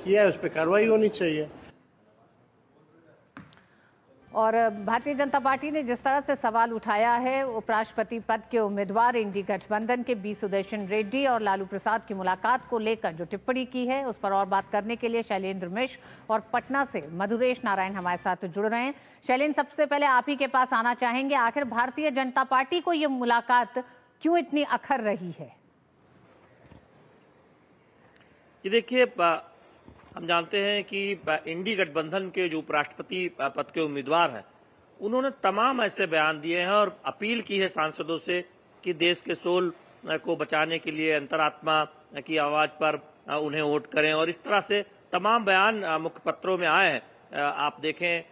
किया है उस पर कार्रवाई होनी चाहिए। और भारतीय जनता पार्टी ने जिस तरह से सवाल उठाया है उपराष्ट्रपति पद के उम्मीदवार इंडी गठबंधन के बी सुदर्शन रेड्डी और लालू प्रसाद की मुलाकात को लेकर जो टिप्पणी की है, उस पर और बात करने के लिए शैलेंद्र मिश्र और पटना से मधुरेश नारायण हमारे साथ जुड़ रहे हैं। शैलेंद्र, सबसे पहले आप ही के पास आना चाहेंगे, आखिर भारतीय जनता पार्टी को ये मुलाकात क्यों इतनी अखर रही है? ये देखिए, हम जानते हैं कि इंडी गठबंधन के जो उपराष्ट्रपति पद के उम्मीदवार हैं, उन्होंने तमाम ऐसे बयान दिए हैं और अपील की है सांसदों से कि देश के सोल को बचाने के लिए अंतरात्मा की आवाज पर उन्हें वोट करें, और इस तरह से तमाम बयान मुख्य पत्रों में आए हैं। आप देखें,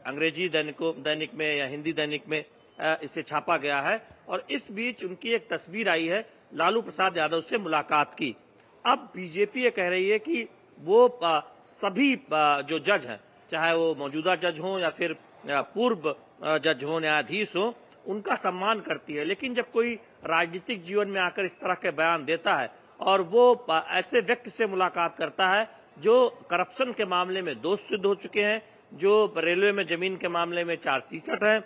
अंग्रेजी दैनिक में या हिंदी दैनिक में इसे छापा गया है, और इस बीच उनकी एक तस्वीर आई है लालू प्रसाद यादव से मुलाकात की। अब बीजेपी ये कह रही है कि वो सभी जो जज हैं, चाहे वो मौजूदा जज हों या फिर पूर्व जज हों, न्यायाधीश हों, उनका सम्मान करती है। लेकिन जब कोई राजनीतिक जीवन में आकर इस तरह के बयान देता है और वो ऐसे व्यक्ति से मुलाकात करता है जो करप्शन के मामले में दोषी सिद्ध हो चुके हैं, जो रेलवे में जमीन के मामले में चार्जशीट हैं,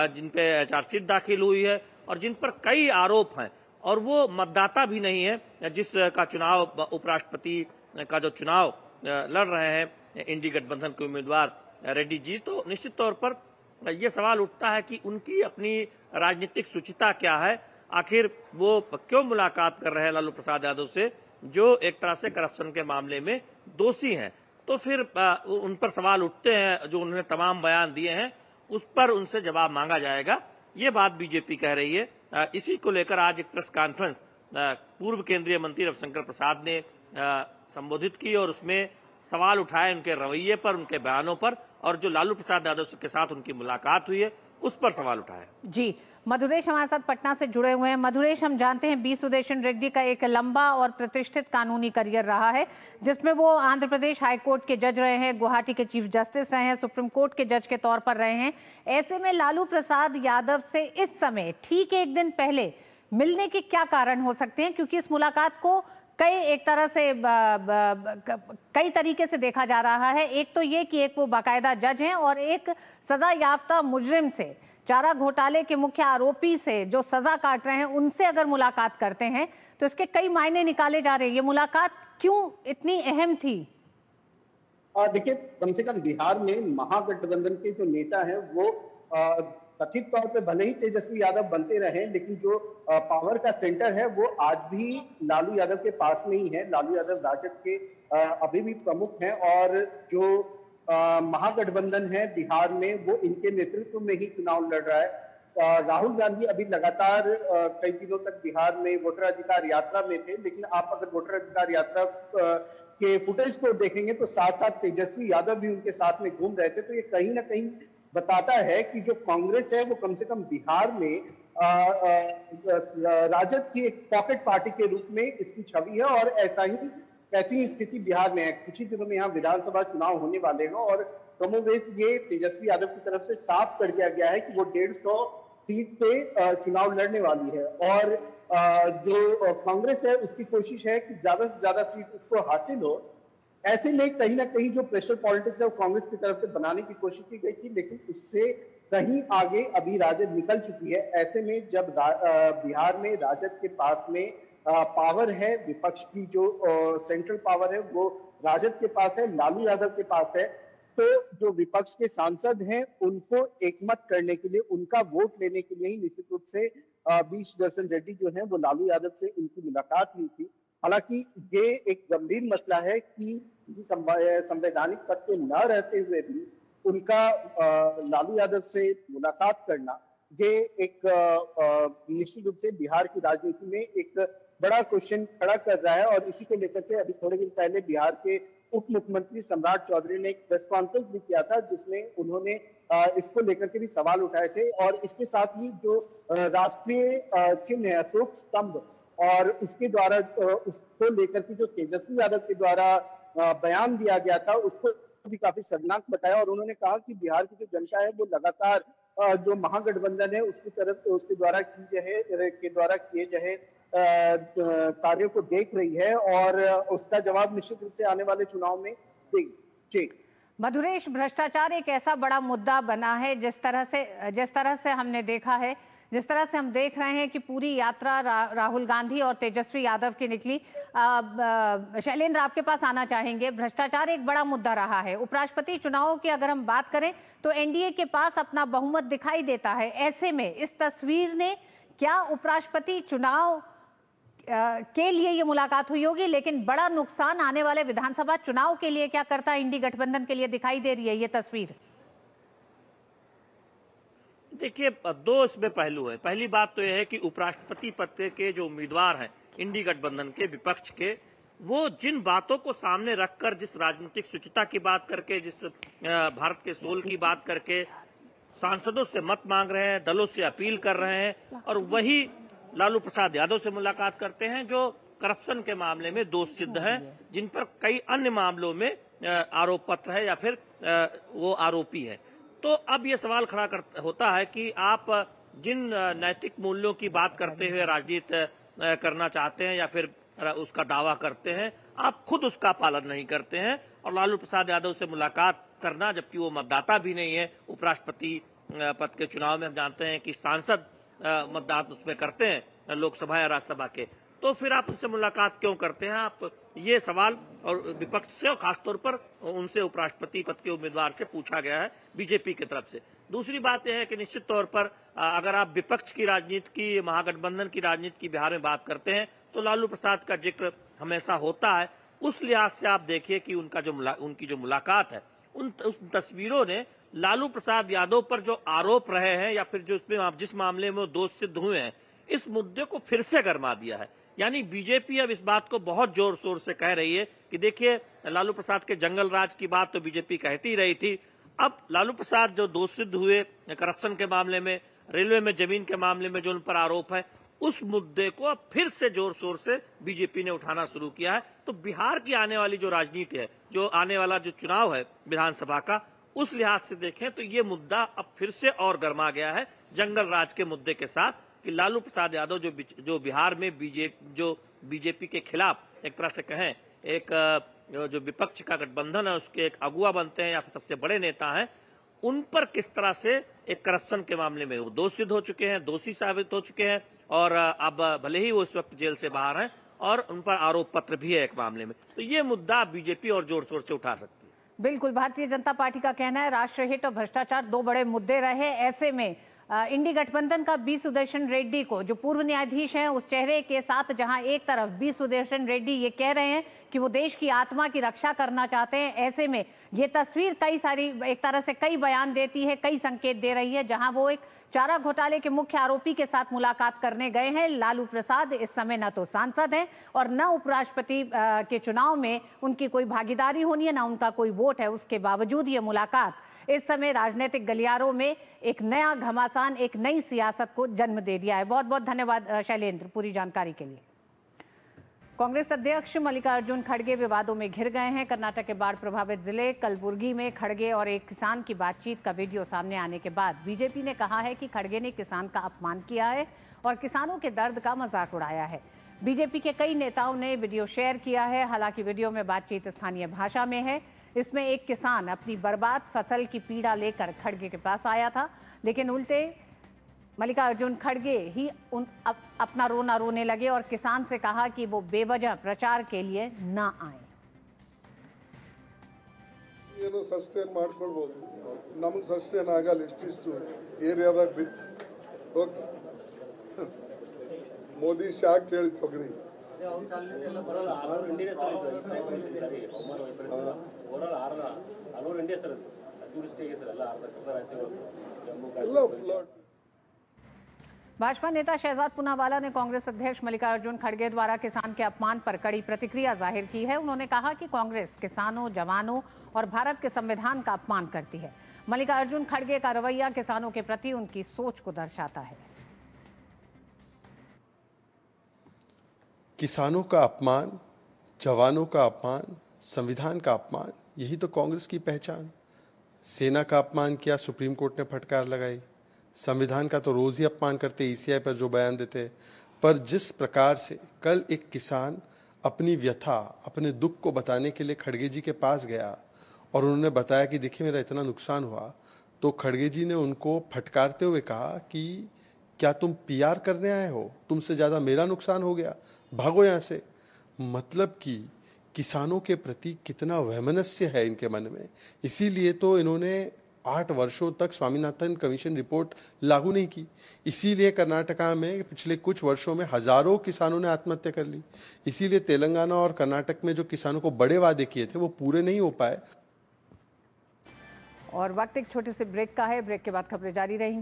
जिन पे चार्जशीट दाखिल हुई है और जिन पर कई आरोप हैं, और वो मतदाता भी नहीं है जिसका चुनाव उपराष्ट्रपति का जो चुनाव लड़ रहे हैं इंडी गठबंधन के उम्मीदवार रेड्डी जी, तो निश्चित तौर पर ये सवाल उठता है कि उनकी अपनी राजनीतिक सुचिता क्या है। आखिर वो क्यों मुलाकात कर रहे हैं लालू प्रसाद यादव से, जो एक तरह से करप्शन के मामले में दोषी हैं। तो फिर उन पर सवाल उठते हैं, जो उन्होंने तमाम बयान दिए हैं उस पर उनसे जवाब मांगा जाएगा, ये बात बीजेपी कह रही है। इसी को लेकर आज एक प्रेस कॉन्फ्रेंस पूर्व केंद्रीय मंत्री रविशंकर प्रसाद ने संबोधित की और उसमें सवाल उठाए उनके रवैये पर, उनके बयानों पर, और जो लालू प्रसाद यादव के साथ उनकी मुलाकात हुई है उस पर सवाल उठाए। जी, मधुरेश हमारे साथ पटना से जुड़े हुए हैं। मधुरेश, हम जानते हैं बी सुदर्शन रेड्डी का एक लंबा और प्रतिष्ठित कानूनी करियर रहा है, जिसमें वो आंध्र प्रदेश हाई कोर्ट के जज रहे हैं, गुवाहाटी के चीफ जस्टिस रहे हैं, सुप्रीम कोर्ट के जज के तौर पर रहे हैं। ऐसे में लालू प्रसाद यादव से इस समय ठीक एक दिन पहले मिलने के क्या कारण हो सकते हैं? क्योंकि इस मुलाकात को एक तरह से कई तरीके से देखा जा रहा है। एक तो ये कि एक वो बाकायदा जज हैं और एक सजा याफ्ता मुजरिम से, चारा घोटाले के मुख्य आरोपी से जो सजा काट रहे हैं, उनसे अगर मुलाकात करते हैं तो इसके कई मायने निकाले जा रहे हैं। ये मुलाकात क्यों इतनी अहम थी? देखिए, कम से कम बिहार में महागठबंधन के जो नेता हैं वो कथित तौर पे भले ही तेजस्वी यादव बनते रहे, लेकिन जो पावर का सेंटर है वो आज भी लालू यादव के पास में ही है। लालू यादव राजद के अभी भी प्रमुख हैं, और जो महागठबंधन है बिहार में वो इनके नेतृत्व में ही चुनाव लड़ रहा है। राहुल गांधी अभी लगातार कई दिनों तक बिहार में वोटर अधिकार यात्रा में थे, लेकिन आप अगर वोटर अधिकार यात्रा के फुटेज को देखेंगे तो साथ साथ तेजस्वी यादव भी उनके साथ में घूम रहे थे। तो ये कहीं ना कहीं बताता है कि जो कांग्रेस है वो कम से कम बिहार में राजद की एक पॉकेट पार्टी के रूप में इसकी छवि है, और ऐसी स्थिति बिहार में है। कुछ ही दिनों में यहाँ विधानसभा चुनाव होने वाले हैं, और कमोबेश ये तेजस्वी यादव की तरफ से साफ कर दिया गया है कि वो 150 सीट पे चुनाव लड़ने वाली है, और जो कांग्रेस है उसकी कोशिश है कि ज्यादा से ज्यादा सीट उसको हासिल हो। ऐसे में कहीं ना कहीं जो प्रेशर पॉलिटिक्स है वो कांग्रेस की तरफ से बनाने की कोशिश की गई थी, लेकिन उससे कहीं आगे अभी राजद निकल चुकी है। ऐसे में जब बिहार में राजद के पास में पावर है, विपक्ष की जो सेंट्रल पावर है वो राजद के पास है, लालू यादव के पास है, तो जो विपक्ष के सांसद हैं उनको एकमत करने के लिए, उनका वोट लेने के लिए ही निश्चित रूप से बी सुदर्शन रेड्डी जो है वो लालू यादव से उनकी मुलाकात हुई थी। हालांकि ये एक गंभीर मसला है कि किसी संवैधानिक पद पे न रहते हुए भी उनका लालू यादव से मुलाकात करना, ये एक निश्चित रूप से बिहार की राजनीति में एक बड़ा क्वेश्चन खड़ा कर रहा है। और इसी को लेकर के अभी थोड़े दिन पहले बिहार के उप मुख्यमंत्री सम्राट चौधरी ने एक प्रेस कॉन्फ्रेंस भी किया था, जिसमें उन्होंने इसको लेकर के भी सवाल उठाए थे। और इसके साथ ही जो राष्ट्रीय चिन्ह है अशोक स्तंभ, और उसके द्वारा उसको लेकर के जो तेजस्वी यादव के द्वारा बयान दिया गया था उसको भी काफी शर्मनाक बताया। और उन्होंने कहा कि बिहार की जो जनता है वो लगातार जो महागठबंधन है उसकी तरफ, उसके द्वारा किए कार्यों को देख रही है और उसका जवाब निश्चित रूप से आने वाले चुनाव में देगी। जी मधुरेश, भ्रष्टाचार एक ऐसा बड़ा मुद्दा बना है जिस तरह से हमने देखा है, जिस तरह से हम देख रहे हैं कि पूरी यात्रा राहुल गांधी और तेजस्वी यादव की निकली। शैलेंद्र, आपके पास आना चाहेंगे। भ्रष्टाचार एक बड़ा मुद्दा रहा है। उपराष्ट्रपति चुनाव की अगर हम बात करें तो एनडीए के पास अपना बहुमत दिखाई देता है। ऐसे में इस तस्वीर ने क्या उपराष्ट्रपति चुनाव के लिए ये मुलाकात हुई होगी, लेकिन बड़ा नुकसान आने वाले विधानसभा चुनाव के लिए क्या करता इंडी गठबंधन के लिए दिखाई दे रही है ये तस्वीर? देखिए, दो इसमें पहलू है। पहली बात तो यह है कि उपराष्ट्रपति पद के जो उम्मीदवार हैं इंडी गठबंधन के, विपक्ष के, वो जिन बातों को सामने रखकर, जिस राजनीतिक शुचिता की बात करके, जिस भारत के सोल की बात करके सांसदों से मत मांग रहे हैं, दलों से अपील कर रहे हैं, और वही लालू प्रसाद यादव से मुलाकात करते हैं जो करप्शन के मामले में दोष सिद्ध हैं, जिन पर कई अन्य मामलों में आरोप पत्र है या फिर वो आरोपी है। तो अब ये सवाल खड़ा होता है कि आप जिन नैतिक मूल्यों की बात करते हुए राजनीति करना चाहते हैं या फिर उसका दावा करते हैं, आप खुद उसका पालन नहीं करते हैं। और लालू प्रसाद यादव से मुलाकात करना, जबकि वो मतदाता भी नहीं है उपराष्ट्रपति पद के चुनाव में, हम जानते हैं कि सांसद मतदान उसमें करते हैं लोकसभा या राज्यसभा के, तो फिर आप उनसे मुलाकात क्यों करते हैं आप? ये सवाल और विपक्ष से और खासतौर पर उनसे उपराष्ट्रपति पद के उम्मीदवार से पूछा गया है बीजेपी की तरफ से। दूसरी बात यह है कि निश्चित तौर पर अगर आप विपक्ष की राजनीति की, महागठबंधन की राजनीति की बिहार में बात करते हैं तो लालू प्रसाद का जिक्र हमेशा होता है। उस लिहाज से आप देखिए कि उनकी जो मुलाकात है, उस तस्वीरों ने लालू प्रसाद यादव पर जो आरोप रहे हैं या फिर जो इसमें जिस मामले में वो दोष सिद्ध हुए हैं, इस मुद्दे को फिर से गरमा दिया है। यानी बीजेपी अब इस बात को बहुत जोर शोर से कह रही है कि देखिए, लालू प्रसाद के जंगल राज की बात तो बीजेपी कहती ही रही थी, अब लालू प्रसाद जो दोष सिद्ध हुए करप्शन के मामले में, रेलवे में जमीन के मामले में जो उन पर आरोप है, उस मुद्दे को अब फिर से जोर शोर से बीजेपी ने उठाना शुरू किया है। तो बिहार की आने वाली जो राजनीति है, जो आने वाला जो चुनाव है विधानसभा का, उस लिहाज से देखें तो ये मुद्दा अब फिर से और गर्मा गया है जंगल राज के मुद्दे के साथ, कि लालू प्रसाद यादव जो बिहार में बीजेपी के खिलाफ एक तरह से कहें, एक जो विपक्ष का गठबंधन है उसके एक अगुआ बनते हैं या फिर सबसे बड़े नेता हैं, उन पर किस तरह से एक करप्शन के मामले में वो दोषी हो चुके हैं, दोषी साबित हो चुके हैं, और अब भले ही वो इस वक्त जेल से बाहर हैं और उन पर आरोप पत्र भी है एक मामले में। तो ये मुद्दा बीजेपी और जोर शोर से उठा सकती है। बिल्कुल, भारतीय जनता पार्टी का कहना है राष्ट्रहित और भ्रष्टाचार दो बड़े मुद्दे रहे। ऐसे में इंडी गठबंधन का बी सुदर्शन रेड्डी को, जो पूर्व न्यायाधीश हैं, उस चेहरे के साथ जहां एक तरफ बी सुदर्शन रेड्डी ये कह रहे हैं कि वो देश की आत्मा की रक्षा करना चाहते हैं, ऐसे में ये तस्वीर कई सारी, एक तरह से कई बयान देती है, कई संकेत दे रही है। जहां वो एक चारा घोटाले के मुख्य आरोपी के साथ मुलाकात करने गए हैं, लालू प्रसाद इस समय न तो सांसद हैं और न उपराष्ट्रपति के चुनाव में उनकी कोई भागीदारी होनी है, न उनका कोई वोट है। उसके बावजूद ये मुलाकात इस समय राजनीतिक गलियारों में एक नया घमासान, एक नई सियासत को जन्म दे दिया है। बहुत बहुत धन्यवाद शैलेंद्र पूरी जानकारी के लिए। कांग्रेस अध्यक्ष मल्लिकार्जुन खड़गे विवादों में घिर गए हैं। कर्नाटक के बाढ़ प्रभावित जिले कलबुर्गी में खड़गे और एक किसान की बातचीत का वीडियो सामने आने के बाद बीजेपी ने कहा है कि खड़गे ने किसान का अपमान किया है और किसानों के दर्द का मजाक उड़ाया है। बीजेपी के कई नेताओं ने वीडियो शेयर किया है। हालांकि वीडियो में बातचीत स्थानीय भाषा में है। इसमें एक किसान अपनी बर्बाद फसल की पीड़ा लेकर खड़गे के पास आया था, लेकिन उल्टे मल्लिकार्जुन खड़गे ही अपना रोना रोने लगे और किसान से कहा कि वो बेवजह प्रचार के लिए ना आए। ಏನು ಸಸ್ಟೈನ್ ಮಾಡ್ಕೊಳ್ಬಹುದು, ನಮಗೆ ಸಸ್ಟೈನ್ ಆಗಲ್ಲ ಇಷ್ಟಿಷ್ಟು ಏರಿಯಾದಾಗ ಬಿತ್ತು ಓಕೆ ಮೋದಿ ಶಾಕ್ ಕೇಳಿ ತೊಗರಿ ಎಲ್ಲ ಫ್ಲಡ್। भाजपा नेता शहजाद पूनावाला ने कांग्रेस अध्यक्ष मल्लिकार्जुन खड़गे द्वारा किसान के अपमान पर कड़ी प्रतिक्रिया जाहिर की है। उन्होंने कहा कि कांग्रेस किसानों, जवानों और भारत के संविधान का अपमान करती है। मल्लिकार्जुन खड़गे का रवैया किसानों के प्रति उनकी सोच को दर्शाता है। किसानों का अपमान, जवानों का अपमान, संविधान का अपमान, यही तो कांग्रेस की पहचान। सेना का अपमान किया, सुप्रीम कोर्ट ने फटकार लगाई। संविधान का तो रोज ही अपमान करते, ईसीआई पर जो बयान देते। पर जिस प्रकार से कल एक किसान अपनी व्यथा, अपने दुख को बताने के लिए खड़गे जी के पास गया और उन्होंने बताया कि देखिए मेरा इतना नुकसान हुआ, तो खड़गे जी ने उनको फटकारते हुए कहा कि क्या तुम पीआर करने आए हो? तुमसे ज़्यादा मेरा नुकसान हो गया, भागो यहाँ से। मतलब कि किसानों के प्रति कितना वैमनस्य है इनके मन में। इसीलिए तो इन्होंने 8 वर्षों तक स्वामीनाथन कमीशन रिपोर्ट लागू नहीं की। इसीलिए कर्नाटका में पिछले कुछ वर्षों में हजारों किसानों ने आत्महत्या कर ली। इसीलिए तेलंगाना और कर्नाटक में जो किसानों को बड़े वादे किए थे वो पूरे नहीं हो पाए। और वक्त एक छोटे से ब्रेक का है। ब्रेक के बाद खबरें जारी रहेंगी।